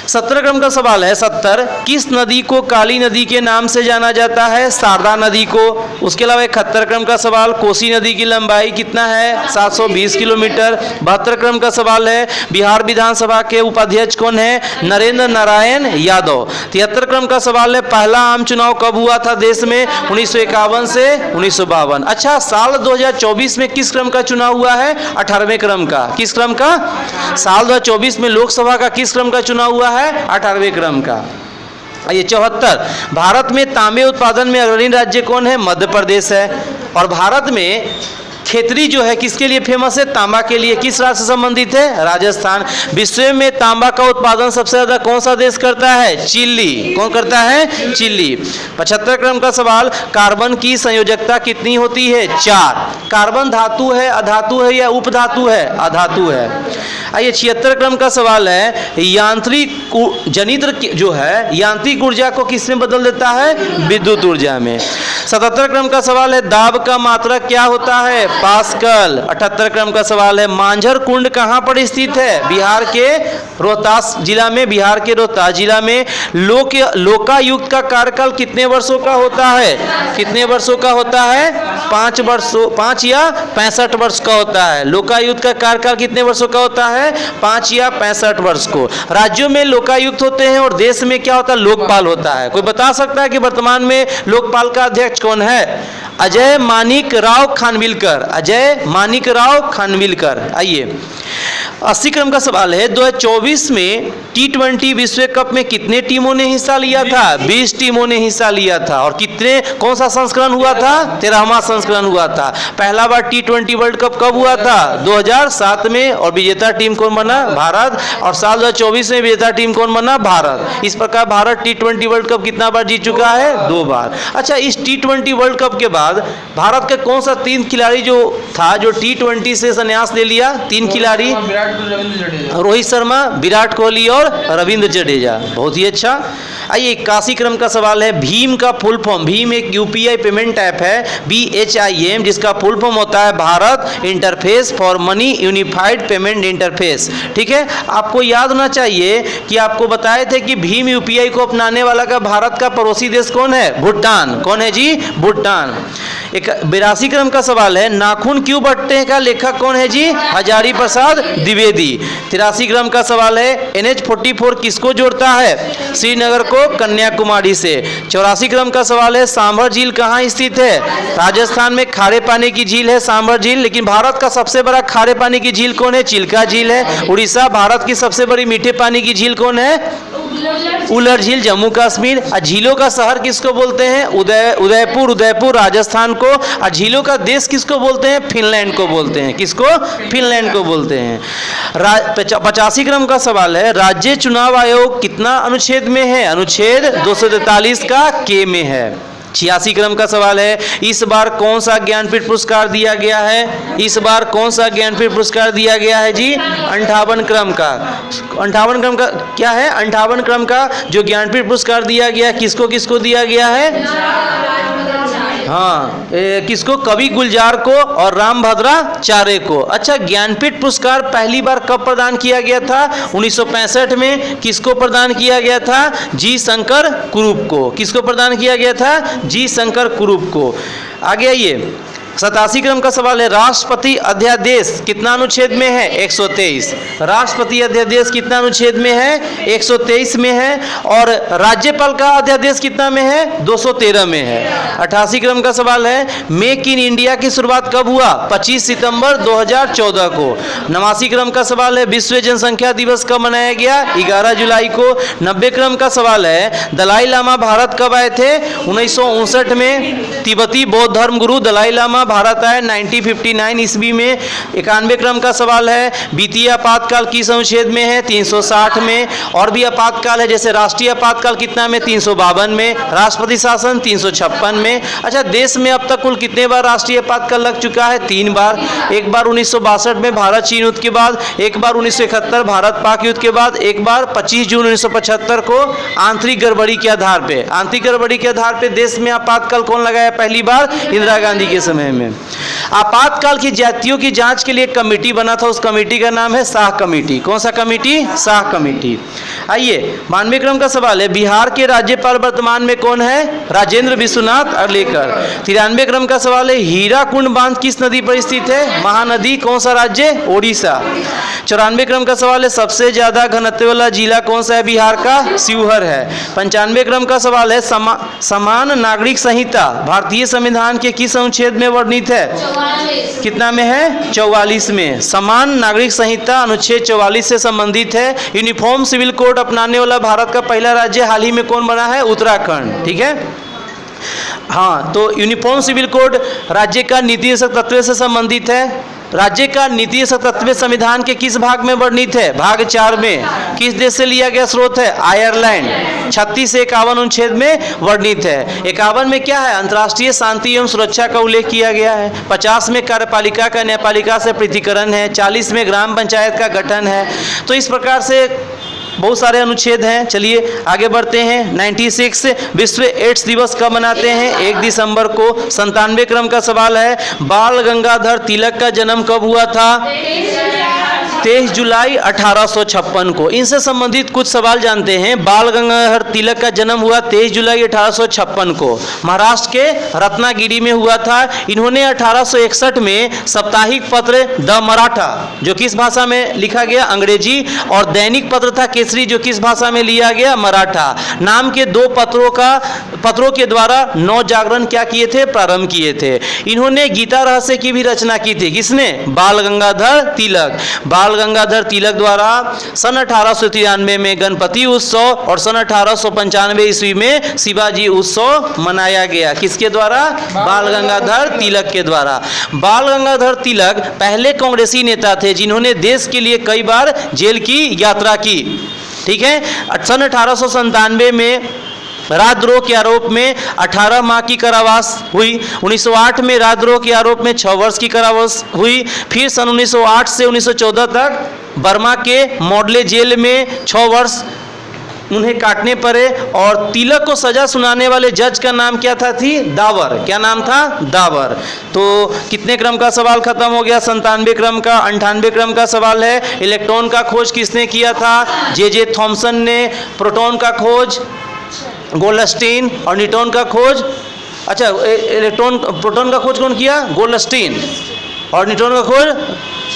70 क्रम का सवाल है, 70, किस नदी को काली नदी के नाम से जाना जाता है? शारदा नदी को। उसके अलावा 71 क्रम का सवाल, कोसी नदी की लंबाई कितना है? 720 किलोमीटर। 72 क्रम का सवाल है, बिहार विधानसभा के उपाध्यक्ष कौन है? नरेंद्र नारायण यादव। 73 क्रम का सवाल है, पहला आम चुनाव कब हुआ था देश में? 1951 से 1952। अच्छा, साल 2024 में किस क्रम का चुनाव हुआ है? 18वें क्रम का। किस क्रम का? साल 2024 में लोकसभा का किस क्रम का चुनाव हुआ है? 18वें क्रम का। ये 74, भारत में तांबे उत्पादन में अग्रणी राज्य कौन है? मध्य प्रदेश है। और भारत में खेतरी जो है किसके लिए फेमस है? तांबा के लिए। किस राज्य से संबंधित है? राजस्थान। विश्व में तांबा का उत्पादन सबसे ज्यादा कौन सा देश करता है? चिली। कौन करता है? चिली। 75 क्रम का सवाल, कार्बन की संयोजकता कितनी होती है? 4। कार्बन धातु है, अधातु है या उपधातु है? अधातु है। आइए 76 क्रम का सवाल है, यांत्रिक जनित्र जो है यांत्रिक ऊर्जा को किस में बदल देता है? विद्युत ऊर्जा में। 77 क्रम का सवाल है, दाब का मात्रक क्या होता है? पास्कल। 78 क्रम का सवाल है, मांझर कुंड कहाँ पर स्थित है? बिहार के रोहतास जिला में। बिहार के रोहतास जिला में। लोकायुक्त का कार्यकाल कितने वर्षों का होता है? कितने वर्षों का होता है? 5 वर्षों, 5 या 65 वर्ष का होता है। लोकायुक्त का कार्यकाल कितने वर्षों का होता है? 5 या 65 वर्ष को। राज्यों में लोकायुक्त होते हैं और देश में क्या होता है? लोकपाल होता है। कोई बता सकता है कि वर्तमान में लोकपाल का अध्यक्ष कौन है? अजय मानिक राव खानविलकर। अजय मानिक राव खानविलकर। आइए 80 क्रम का सवाल है, 2024 में T20 विश्व कप में कितने टीमों ने हिस्सा लिया था? 20 टीमों ने हिस्सा लिया था। और कितने, कौन सा संस्करण हुआ था? 13वां संस्करण हुआ था। पहला बार T20 वर्ल्ड कप कब हुआ था? 2007 में। और विजेता टीम कौन बना? भारत। और साल 2024 में विजेता टीम कौन बना? भारत। इस प्रकार भारत T20 वर्ल्ड कप कितना बार जीत चुका है? 2 बार। अच्छा, इस T20 वर्ल्ड कप के बाद भारत के कौन सा 3 खिलाड़ी जो था जो T20 से संन्यास ले लिया? 3 खिलाड़ी, रोहित शर्मा, विराट कोहली और रविंद्र जडेजा। बहुत ही अच्छा। आइए 81 क्रम का सवाल है, भीम का फुल फॉर्म। भीम एक यूपीआई पेमेंट ऐप है, BHIM, जिसका फुल फॉर्म होता है Bharat interface for money unified payment interface. ठीक है, आपको याद होना चाहिए कि आपको बताए थे कि भीम यूपीआई को अपनाने वाला का भारत का पड़ोसी देश कौन है? भूटान। कौन है जी? भूटान। 82 क्रम का सवाल है, नाखून क्यों बंटते हैं का लेखक कौन है जी? हजारी प्रसाद द्विवेदी। 83 क्रम का सवाल है, NH44 किसको जोड़ता है? श्रीनगर को कन्याकुमारी से। 84 क्रम का सवाल है, सांभर झील कहाँ स्थित है? राजस्थान में खारे पानी की झील है सांभर झील। लेकिन भारत का सबसे बड़ा खारे पानी की झील कौन है? चिल्का झील है। उड़ीसा। भारत की सबसे बड़ी मीठे पानी की झील कौन है? उलर झील, जम्मू कश्मीर। झीलों का शहर किसको बोलते हैं? उदयपुर। उदयपुर राजस्थान को। और झीलों का देश किसको बोलते हैं? फिनलैंड को बोलते हैं। किसको? फिनलैंड को बोलते हैं। 85 क्रम का सवाल है, राज्य चुनाव आयोग कितना अनुच्छेद में है? अनुच्छेद 243 का के में है। 86 क्रम का सवाल है, इस बार कौन सा ज्ञानपीठ पुरस्कार दिया गया है? इस बार कौन सा ज्ञानपीठ पुरस्कार दिया गया है जी? 58 क्रम का। 58 क्रम का क्या है? 58 क्रम का जो ज्ञानपीठ पुरस्कार दिया गया, किसको किसको दिया गया है? हाँ, किसको? कवि गुलजार को और रामभद्राचार्य को। अच्छा, ज्ञानपीठ पुरस्कार पहली बार कब प्रदान किया गया था? 1965 में। किसको प्रदान किया गया था? जी शंकर कुरूप को। किसको प्रदान किया गया था? जी शंकर कुरूप को। आगे आइए 87 क्रम का सवाल है, राष्ट्रपति अध्यादेश कितना अनुच्छेद में है? 123। राष्ट्रपति अध्यादेश कितना अनुच्छेद में है? 123 में है। और राज्यपाल का अध्यादेश कितना में है? 213 में है। 88 क्रम का सवाल है, मेक इन इंडिया की शुरुआत कब हुआ? 25 सितंबर 2014 को। 89 क्रम का सवाल है, विश्व जनसंख्या दिवस कब मनाया गया? 11 जुलाई को। 90 क्रम का सवाल है, दलाई लामा भारत कब आए थे? 1959 में। तिब्बती बौद्ध धर्म गुरु दलाई लामा भारत आया 1959 ईस्वी में। 91 क्रम का सवाल है, वित्तीय आपातकाल किस अनुच्छेद में है? 360 में। और भी आपातकाल है, जैसे राष्ट्रीय आपातकाल कितना में? 352 में। राष्ट्रपति शासन 356 में। अच्छा, देश में अब तक कुल कितने बार राष्ट्रीय आपातकाल लग चुका है? 3 बार। एक बार 1962 में भारत चीन युद्ध के बाद, एक बार 1971 भारत पाक युद्ध के बाद, एक बार 25 जून 1975 को आंतरिक गड़बड़ी के आधार पे। आंतरिक गड़बड़ी के आधार पे देश में आपातकाल कौन लगाया पहली बार? इंदिरा गांधी के समय में। आपातकाल की जातियों की जांच के लिए एक कमेटी बना था, उस कमेटी का नाम है शाह कमेटी। कौन सा कमेटी? शाह कमेटी। आइए, 92 क्रम का सवाल है, बिहार के राज्यपाल वर्तमान में कौन है? राजेंद्र विश्वनाथ अर्लेकर। 93 क्रम का सवाल है, हीराकुंड बांध किस नदी पर स्थित है? महानदी। कौन सा राज्य? ओडिशा। 94 क्रम का सवाल है, सबसे ज्यादा घनत्व वाला जिला कौन सा है बिहार का? शिवहर है। 95 क्रम का सवाल है, समान नागरिक संहिता भारतीय संविधान के किस अनुच्छेद में वर्णित है? 44। कितना में है? 44 में। समान नागरिक संहिता अनुच्छेद 44 से संबंधित है। यूनिफॉर्म सिविल कोड अपनाने वाला भारत का पहला राज्य हाल ही में कौन बना है? उत्तराखंड। ठीक है, हाँ, तो यूनिफॉर्म सिविल कोड राज्य का नीति तत्व से संबंधित है। राज्य का नीति तत्व संविधान के किस भाग में वर्णित है? भाग 4 में। किस देश से लिया गया स्रोत है? आयरलैंड। 36 से 51 अनुच्छेद में वर्णित है। 51 में क्या है? अंतर्राष्ट्रीय शांति एवं सुरक्षा का उल्लेख किया गया है। 50 में कार्यपालिका का न्यायपालिका से पृथक्करण है। 40 में ग्राम पंचायत का गठन है। तो इस प्रकार से बहुत सारे अनुच्छेद हैं। चलिए आगे बढ़ते हैं। 96 विश्व एड्स दिवस कब मनाते हैं? 1 दिसंबर को। 97 क्रम का सवाल है, बाल गंगाधर तिलक का जन्म कब हुआ था? 23 जुलाई 1856 को। इनसे संबंधित कुछ सवाल जानते हैं। बाल गंगाधर तिलक का जन्म हुआ 23 जुलाई 1856 को, महाराष्ट्र के रत्नागिरी में हुआ था। इन्होंने 1861 में साप्ताहिक पत्र द मराठा, जो किस भाषा में लिखा गया? अंग्रेजी, और दैनिक पत्र था केसरी, जो किस भाषा में लिया गया? मराठा, नाम के 2 पत्रों के द्वारा नव जागरण क्या किए थे? प्रारंभ किए थे। इन्होंने गीता रहस्य की भी रचना की थी। किसने? बाल गंगाधर तिलक। बाल गंगाधर तिलक द्वारा सन 1893 में गणपति उत्सव और सन 1895 ईस्वी में शिवाजी उत्सव मनाया गया। किसके द्वारा? बाल गंगाधर तिलक के द्वारा। बाल गंगाधर तिलक पहले कांग्रेसी नेता थे जिन्होंने देश के लिए कई बार जेल की यात्रा की। ठीक है, सन 1897 में राजद्रोह के आरोप में 18 माह की कारावास हुई। 1908 में राजद्रोह के आरोप में 6 वर्ष की कारावास हुई। फिर सन 1908 से 1914 तक बर्मा के मॉडले जेल में 6 वर्ष उन्हें काटने पड़े। और तिलक को सजा सुनाने वाले जज का नाम क्या था? दावर। क्या नाम था? दावर। तो कितने क्रम का सवाल खत्म हो गया? 97 क्रम का। 98 क्रम का सवाल है, इलेक्ट्रॉन का खोज किसने किया था? जे थॉमसन ने। प्रोटॉन का खोज गोल्डस्टीन, और न्यूट्रॉन का खोज, अच्छा, प्रोटॉन का खोज कौन किया? गोल्डस्टीन। और न्यूट्रॉन का खोज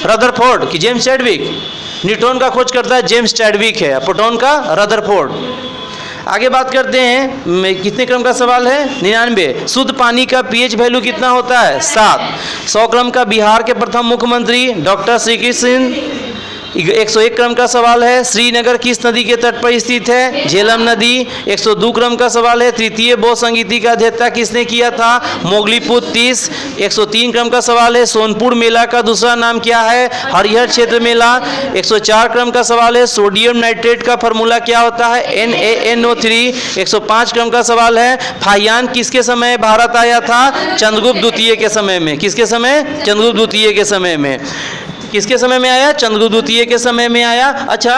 रदरफोर्ड कि जेम्स चैडविक? न्यूट्रॉन का खोज करता है जेम्स चैडविक है, प्रोटॉन का रदरफोर्ड। आगे बात करते हैं, कितने क्रम का सवाल है? 99। शुद्ध पानी का पीएच वैल्यू कितना होता है? 7। 100 क्रम का, बिहार के प्रथम मुख्यमंत्री डॉक्टर श्री कृष्ण। 101 क्रम का सवाल है, श्रीनगर किस नदी के तट पर स्थित है? झेलम नदी। 102 क्रम का सवाल है, तृतीय बौद्ध संगीति का अध्ययन किसने किया था? मोगलीपुत्र तीस। 103 क्रम का सवाल है, सोनपुर मेला का दूसरा नाम क्या है? हरिहर क्षेत्र मेला। 104 क्रम का सवाल है, सोडियम नाइट्रेट का फार्मूला क्या होता है? NaNO3। 105 क्रम का सवाल है, फाहियान किसके समय भारत आया था? चंद्रगुप्त द्वितीय के समय में। किसके समय? चंद्रगुप्त द्वितीय के समय में। किसके समय में आया? चंद्रगुप्त द्वितीय के समय में आया। अच्छा,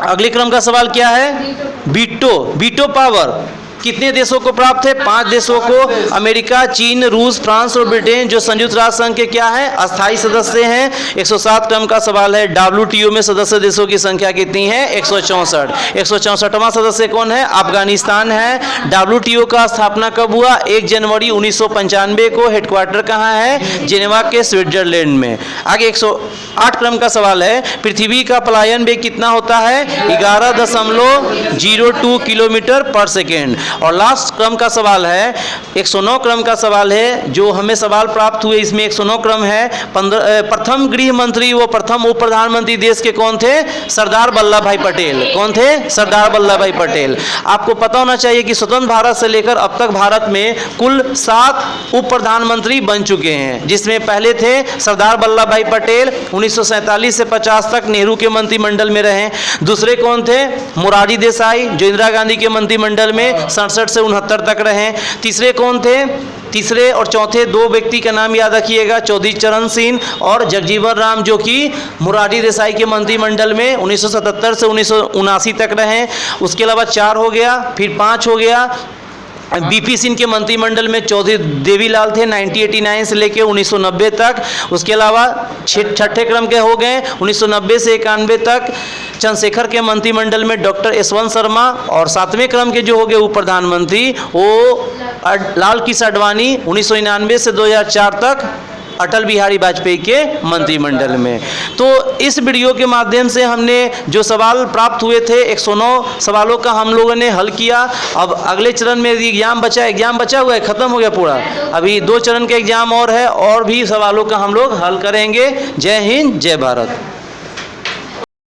अगले क्रम का सवाल क्या है? वीटो पावर कितने देशों को प्राप्त है? 5 देशों को, अमेरिका, चीन, रूस, फ्रांस और ब्रिटेन, जो संयुक्त राष्ट्र संघ के क्या है? अस्थायी सदस्य हैं। 107 क्रम का सवाल है, WTO में सदस्य देशों की संख्या कितनी है? 164। 164वां सदस्य कौन है? अफगानिस्तान है। WTO का स्थापना कब हुआ? 1 जनवरी 1995 को। हेडक्वार्टर कहाँ है? जेनेवा के स्विट्जरलैंड में। आगे 108 क्रम का सवाल है, पृथ्वी का पलायन वेग कितना होता है? 11.02 किलोमीटर पर सेकेंड। और लास्ट क्रम का सवाल है, 109 क्रम का सवाल है जो हमें सवाल प्राप्त हुए, इसमें 109 क्रम है। प्रथम गृह मंत्री व प्रथम उप प्रधानमंत्री देश के कौन थे? सरदार वल्लभ भाई पटेल। कौन थे? सरदार वल्लभ भाई पटेल। आपको पता होना चाहिए कि स्वतंत्र भारत से लेकर अब तक भारत में कुल 7 उप प्रधानमंत्री बन चुके हैं, जिसमें पहले थे सरदार वल्लभ भाई पटेल, 1947 से 50 तक नेहरू के मंत्रिमंडल में रहे। दूसरे कौन थे? मोरारजी देसाई, जो इंदिरा गांधी के मंत्रिमंडल में 67 से 69 तक रहे। तीसरे कौन थे? तीसरे और चौथे 2 व्यक्ति का नाम याद रखिएगा, चौधरी चरण सिंह और जगजीवन राम, जो कि मोरारजी देसाई के मंत्रिमंडल में 1977 से 1979 तक रहे। उसके अलावा 4 हो गया, फिर 5 हो गया, बीपी सिंह के मंत्रिमंडल में चौधरी देवीलाल थे 1989 से लेकर 1990 तक। उसके अलावा छठे क्रम के हो गए 1990 से 91 तक चंद्रशेखर के मंत्रिमंडल में डॉक्टर यशवंत शर्मा। और 7वें क्रम के जो हो गए उप प्रधानमंत्री वो लाल कृष्ण आडवाणी 1999 से 2004 तक अटल बिहारी वाजपेयी के मंत्रिमंडल में। तो इस वीडियो के माध्यम से हमने जो सवाल प्राप्त हुए थे 109 सवालों का हम लोगों ने हल किया। अब अगले चरण में एग्जाम बचा हुआ है, ख़त्म हो गया पूरा। अभी 2 चरण के एग्जाम और है, और भी सवालों का हम लोग हल करेंगे। जय हिंद, जय भारत।